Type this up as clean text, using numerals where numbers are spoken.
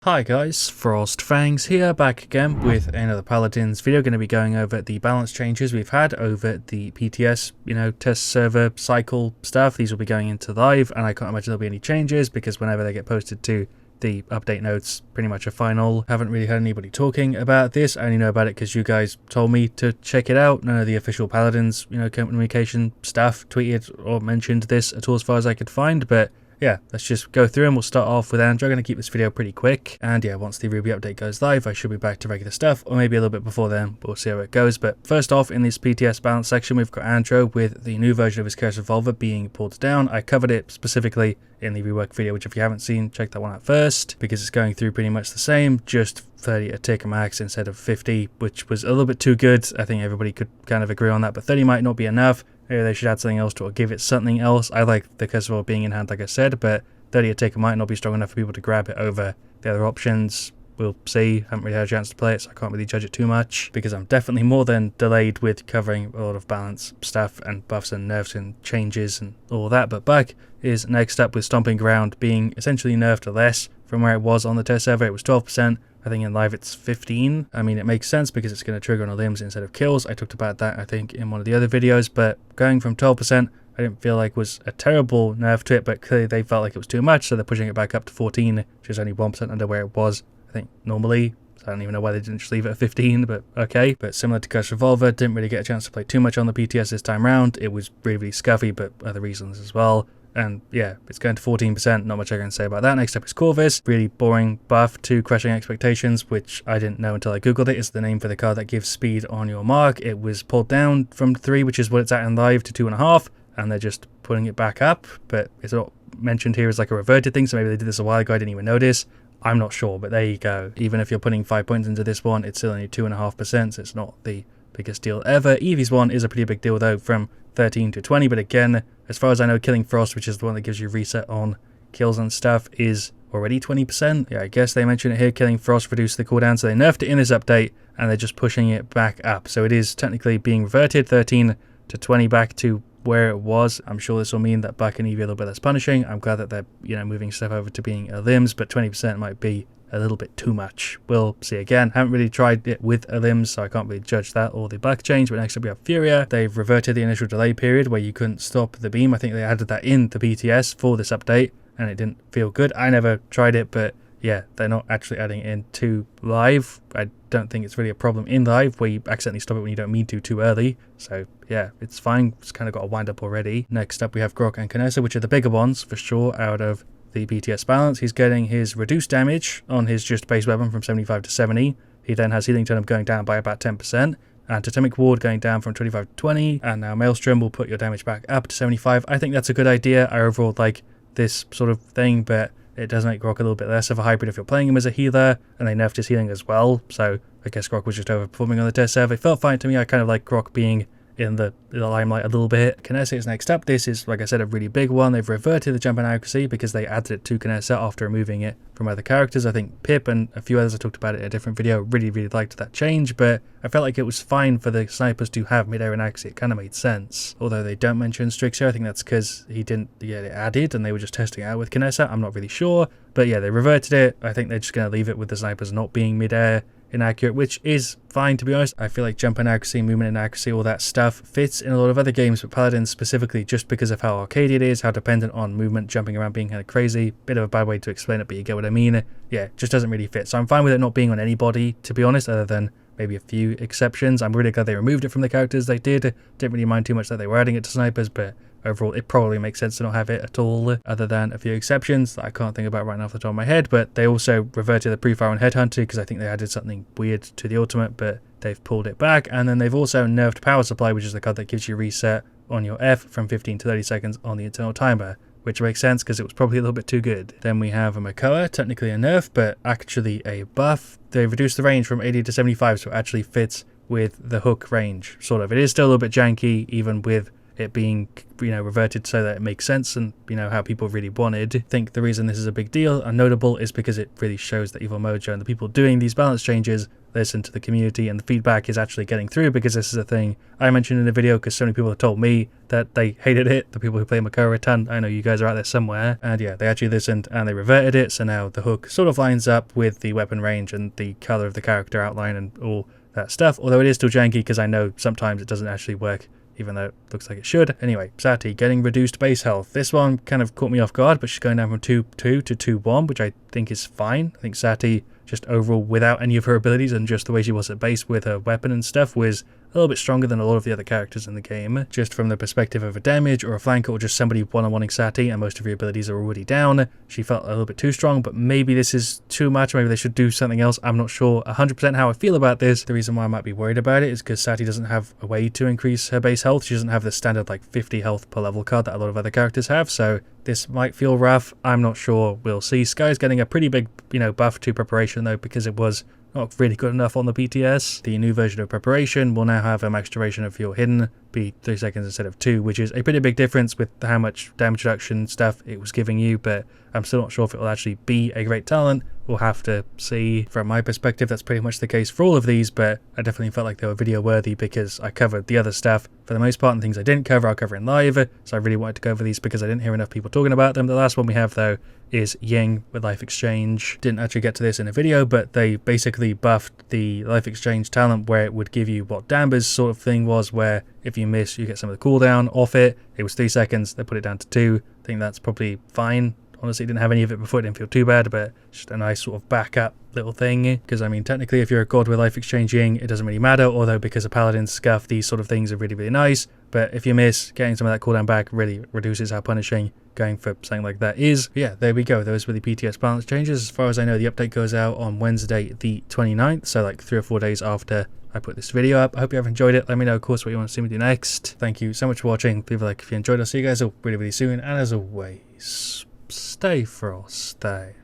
Hi guys, FrostFangs here, back again with another Paladins video. Going to be going over the balance changes we've had over the PTS, test server cycle stuff. These will be going into live, and I can't imagine there'll be any changes because whenever they get posted to the update notes, pretty much a final. Haven't really heard anybody talking about this. I only know about it because you guys told me to check it out. None of the official Paladins, communication staff tweeted or mentioned this at all as far as I could find, but yeah, let's just go through and we'll start off with Andrew. I'm going to keep this video pretty quick. And yeah, once the RWBY update goes live, I should be back to regular stuff, or maybe a little bit before then. We'll see how it goes. But first off, in this PTS balance section, we've got Andrew with the new version of his Curse Revolver being pulled down. I covered it specifically in the rework video, which if you haven't seen, check that one out first, because it's going through pretty much the same, just 30 a tick a max instead of 50, which was a little bit too good. I think everybody could kind of agree on that, but 30 might not be enough. Maybe they should add something else to it or give it something else. I like the Curse Revolver being in hand, like I said, but 30 a tick might not be strong enough for people to grab it over the other options. We'll see. Haven't really had a chance to play it, so I can't really judge it too much, because I'm definitely more than delayed with covering a lot of balance stuff and buffs and nerfs and changes and all that. But Bug is next up with Stompground being essentially nerfed to less from where it was on the test server. It was 12%. I think in live it's 15. I mean, it makes sense because it's going to trigger on the limbs instead of kills. I talked about that, I think, in one of the other videos, but going from 12%, I didn't feel like was a terrible nerf to it, but clearly they felt like it was too much, so they're pushing it back up to 14, which is only 1% under where it was, I think, normally. So I don't even know why they didn't just leave it at 15, but okay. But similar to Curse Revolver, didn't really get a chance to play too much on the PTS this time round. It was really, really scuffy, but other reasons as well. And yeah, it's going to 14%, not much I can say about that. Next up is Corvus, really boring buff to Crushing Expectations, which I didn't know until I googled it. It's the name for the card that gives speed on your mark. It was pulled down from 3, which is what it's at in live, to 2.5, and they're just putting it back up, but it's not mentioned here as like a reverted thing, so maybe they did this a while ago, I didn't even notice. I'm not sure, but there you go. Even if you're putting 5 points into this one, it's still only 2.5%, so it's not the biggest deal ever. Eevee's one is a pretty big deal though, from 13 to 20, but again, as far as I know, killing Frost, which is the one that gives you reset on kills and stuff, is already 20%. Yeah, I guess they mention it here, killing Frost reduced the cooldown, so they nerfed it in this update, and they're just pushing it back up. So it is technically being reverted, 13 to 20 back to where it was. I'm sure this will mean that Buck and Eevee are a little bit less punishing. I'm glad that they're, moving stuff over to being limbs, but 20% might be a little bit too much. We'll see again. Haven't really tried it with limbs, so I can't really judge that or the Buck change. But next up we have Furia. They've reverted the initial delay period where you couldn't stop the beam. I think they added that in the PTS for this update, and it didn't feel good. I never tried it, but yeah, they're not actually adding it into live. I don't think it's really a problem in live where you accidentally stop it when you don't mean to too early. So yeah, it's fine. It's kind of got a wind up already. Next up we have Grog and Mccullough, which are the bigger ones for sure out of the PTS balance. He's getting his reduced damage on his just base weapon from 75 to 70. He then has healing turnip going down by about 10%. And Totemic Ward going down from 25 to 20. And now Maelstrom will put your damage back up to 75. I think that's a good idea. I overall like this sort of thing, but it does make Grog a little bit less of a hybrid if you're playing him as a healer, and they nerfed his healing as well, so I guess Grog was just overperforming on the test server. It felt fine to me. I kind of like Grog being in the limelight a little bit. Mccullough is next up. This is, like I said, a really big one. They've reverted the jump and accuracy because they added it to Mccullough after removing it from other characters. I think Pip and a few others I talked about it in a different video really liked that change, but I felt like it was fine for the snipers to have mid-air and accuracy. It kind of made sense. Although they don't mention Strix here, I think that's because he didn't get it added and they were just testing it out with Mccullough. I'm not really sure, but yeah, they reverted it. I think they're just going to leave it with the snipers not being mid-air inaccurate, which is fine, to be honest. I feel like jump and accuracy, movement and accuracy, all that stuff fits in a lot of other games, but Paladins specifically, just because of how arcade it is, how dependent on movement, jumping around, being kind of crazy. Bit of a bad way to explain it, but you get what I mean. Yeah, just doesn't really fit. So I'm fine with it not being on anybody, to be honest, other than maybe a few exceptions. I'm really glad they removed it from the characters they did. Didn't really mind too much that they were adding it to snipers, but overall, it probably makes sense to not have it at all, other than a few exceptions that I can't think about right now off the top of my head. But they also reverted the pre-fire on Headhunter because I think they added something weird to the ultimate, but they've pulled it back. And then they've also nerfed Power Supply, which is the card that gives you reset on your F from 15 to 30 seconds on the internal timer, which makes sense because it was probably a little bit too good. Then we have a Mccullough, technically a nerf, but actually a buff. They reduced the range from 80 to 75, so it actually fits with the hook range, sort of. It is still a little bit janky, even with it being, reverted so that it makes sense and, how people really wanted. I think the reason this is a big deal and notable is because it really shows that Evil Mojo and the people doing these balance changes listen to the community, and the feedback is actually getting through, because this is a thing I mentioned in the video because so many people have told me that they hated it. The people who play Mccullough a ton, I know you guys are out there somewhere, and yeah, they actually listened and they reverted it, so now the hook sort of lines up with the weapon range and the color of the character outline and all that stuff, although it is still janky because I know sometimes it doesn't actually work, even though it looks like it should. Anyway, Saty getting reduced base health. This one kind of caught me off guard, but she's going down from 2-2 to 2-1, which I think is fine. I think Saty, just overall without any of her abilities and just the way she was at base with her weapon and stuff, was a little bit stronger than a lot of the other characters in the game, just from the perspective of a damage or a flanker or just somebody one-on-oneing Saty and most of your abilities are already down. She felt a little bit too strong, but maybe this is too much. Maybe they should do something else. I'm not sure 100% how I feel about this. The reason why I might be worried about it is because Saty doesn't have a way to increase her base health. She doesn't have the standard like 50 health per level card that a lot of other characters have, so this might feel rough. I'm not sure. We'll see. Skye's getting a pretty big, buff to preparation though, because it was not really good enough on the PTS. The new version of preparation will now have a max duration of your hidden be 3 seconds instead of 2, which is a pretty big difference with how much damage reduction stuff it was giving you, but I'm still not sure if it will actually be a great talent. We'll have to see. From my perspective, that's pretty much the case for all of these, but I definitely felt like they were video worthy because I covered the other stuff for the most part, and things I didn't cover, I'll cover in live, so I really wanted to go over these because I didn't hear enough people talking about them. The last one we have though is Ying with Life Exchange. Didn't actually get to this in a video, but they basically buffed the Life Exchange talent where it would give you what Damber's sort of thing was, where if you miss, you get some of the cooldown off it. It was 3 seconds, they put it down to 2. I think that's probably fine. Honestly, didn't have any of it before, it didn't feel too bad, but just a nice sort of backup little thing. Because I mean, technically if you're a god with Life Exchanging, it doesn't really matter, although because of Paladins scuff, these sort of things are really, really nice. But if you miss, getting some of that cooldown back really reduces how punishing going for something like that is. But yeah, there we go. Those were the PTS balance changes. As far as I know, the update goes out on Wednesday the 29th, so like 3 or 4 days after I put this video up. I hope you have enjoyed it. Let me know, of course, what you want to see me do next. Thank you so much for watching. Leave a like if you enjoyed. I'll see you guys all really, really soon. And as always, stay frosty.